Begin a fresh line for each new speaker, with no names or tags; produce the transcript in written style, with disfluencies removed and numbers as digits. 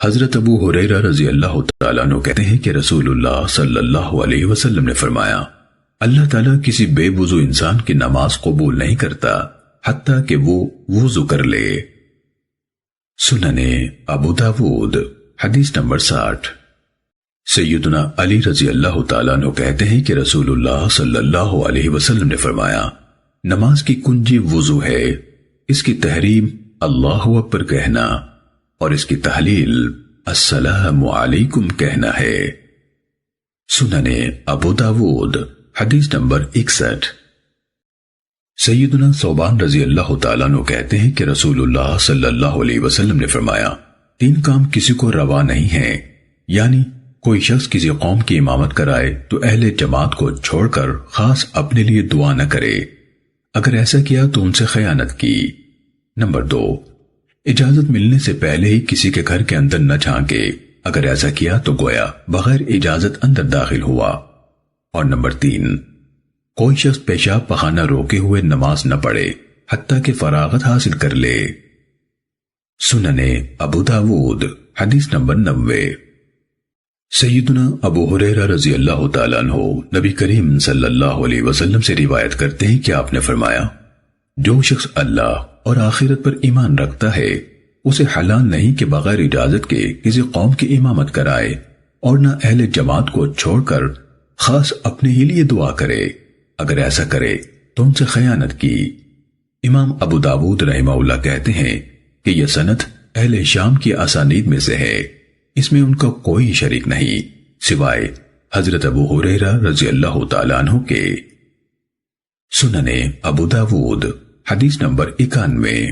حضرت ابو ہریرہ رضی اللہ تعالیٰ عنہ کہتے ہیں کہ رسول اللہ صلی اللہ علیہ وسلم نے فرمایا، اللہ تعالیٰ کسی بے وضو انسان کی نماز قبول نہیں کرتا حتیٰ کہ وہ وضو کر لے۔ سنن ابو داود حدیث نمبر 60۔ سیدنا علی رضی اللہ تعالیٰ عنہ کہتے ہیں کہ رسول اللہ صلی اللہ علیہ وسلم نے فرمایا، نماز کی کنجی وضو ہے، اس کی تحریم اللہ اکبر کہنا اور اس کی تحلیل السلام علیکم کہنا ہے۔ سنن ابو داود حدیث نمبر 61۔ سیدنا ثوبان رضی اللہ تعالیٰ عنہ کہتے ہیں کہ رسول اللہ صلی اللہ علیہ وسلم نے فرمایا، 3 کام کسی کو روا نہیں ہیں، یعنی کوئی شخص کسی قوم کی امامت کرائے تو اہل جماعت کو چھوڑ کر خاص اپنے لیے دعا نہ کرے، اگر ایسا کیا تو ان سے خیانت کی۔ نمبر 2، اجازت ملنے سے پہلے ہی کسی کے گھر کے اندر نہ جھانکے، اگر ایسا کیا تو گویا بغیر اجازت اندر داخل ہوا۔ اور نمبر 3، کوئی شخص پیشاب پخانہ روکے ہوئے نماز نہ پڑھے حتیٰ کہ فراغت حاصل کر لے۔ سنن ابو داود حدیث نمبر 90۔ سیدنا ابو ہریرہ رضی اللہ تعالیٰ عنہ نبی کریم صلی اللہ علیہ وسلم سے روایت کرتے ہیں کہ آپ نے فرمایا، جو شخص اللہ اور آخرت پر ایمان رکھتا ہے اسے حلال نہیں کہ بغیر اجازت کے کسی قوم کی امامت کرائے اور نہ اہل جماعت کو چھوڑ کر خاص اپنے ہی لیے دعا کرے، اگر ایسا کرے تو ان سے خیانت کی۔ امام ابو داود رحمہ اللہ کہتے ہیں کہ یہ سند اہل شام کی اسانید میں سے ہے، اس میں ان کا کوئی شریک نہیں سوائے حضرت ابو ہریرہ رضی اللہ تعالیٰ عنہ کے۔ سنن ابو داود حدیث نمبر 91۔